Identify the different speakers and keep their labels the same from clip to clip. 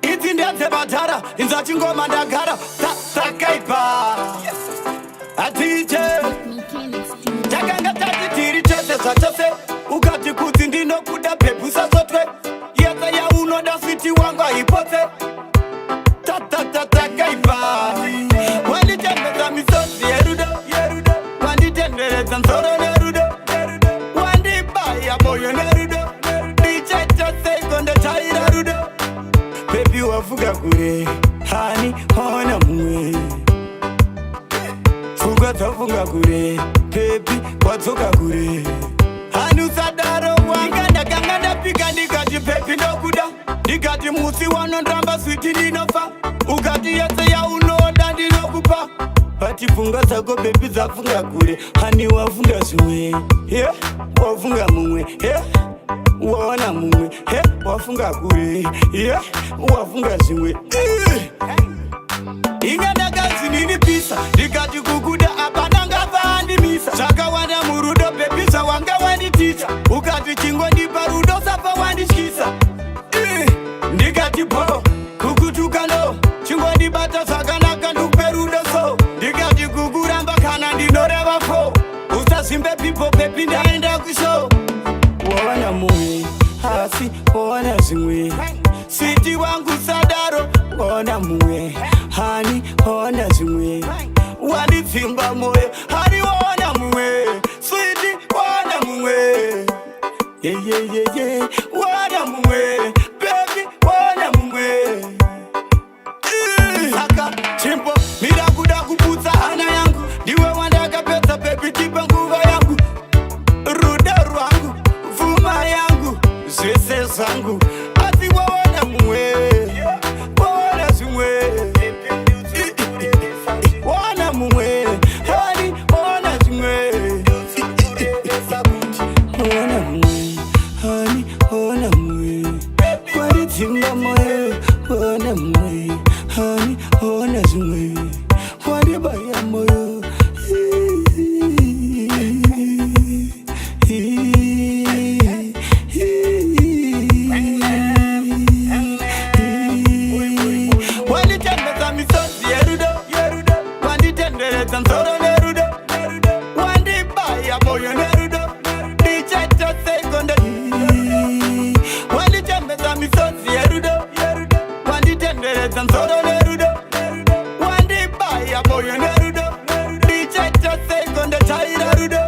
Speaker 1: Iti ndianze batara, inzati ngoma ndagara, takaipa Atije Takanga tati tiri chese zachase Ukati kuti ndino kuda pepu sasotwe Yeta ya unoda switi wanga hipote Takaipa Wandi tembeza misosi yerudo Wandi tembeza msoro nerudo Wandi baya moyo nerudo Dichecha sekonde chaira rudo Baby wafuga kure Hani hona mwe Fuga tafunga kure Baby watoka kure Hani usadaro wanga Ndakanga pika nikati pepi nokuda Nikati musi wanondrama switi ninofa Ukati yese ya unoda ndinokupa Hati funga zako baby zafunga kure Hani wafunga suwe Yeah, wafunga mwe Yeah Wana mwe wafunga kure Yeah, wafunga zimwe Inganda gazi nini pisa Nikati kukuda apananga vandi misa Chaka wanda murudo pepisa wanga wandi ticha Ukati chingwa nipa rudo sapa wandi shkisa Nikati po kukutuka no Chingwa nibata sakana kandupe rudo so Nikati kukuramba kana ndinoreva fo Usasimbe pipo pepi ndaenda kusho Wana mwe hasi wana zimwe Siti wangu sadaro wana mwe Hani wana zimwe Wani timba moyo Hani wana mwe Siti wana mwe Yeah Wana mwe Baby wana mwe Saka chimpo Mirakuda kupuza hana yangu Diwe wandaka pesa baby tipa nguva yangu Ruda rwangu Vuma yangu Zese zangu Ati wawana mwe Wawana zimwe Wawana mwe Hani wawana zimwe Wawana mwe Hani wawana mwe Wadi timba moyo Wawana mwe Hani wawana zimwe Wadi baya moyo Wandi tembeza misosi yerudo Wandi tendereza msoro nerudo Wandi baya moyo nerudo Dichecha sekonde Wandi tembeza misosi yerudo Wandi tendereza msoro nerudo Wandi baya moyo nerudo Dichecha sekonde chaira rudo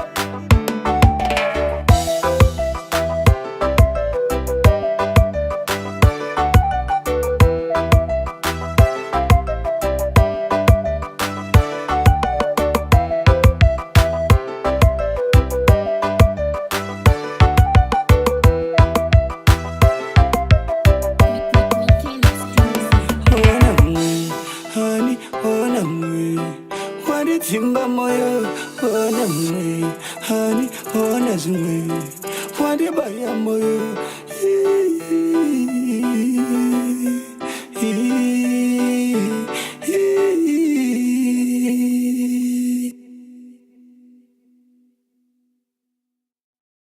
Speaker 1: Wana mwe Wadi timba moyo Wana mwe Hani wana zimwe Wadi baya moyo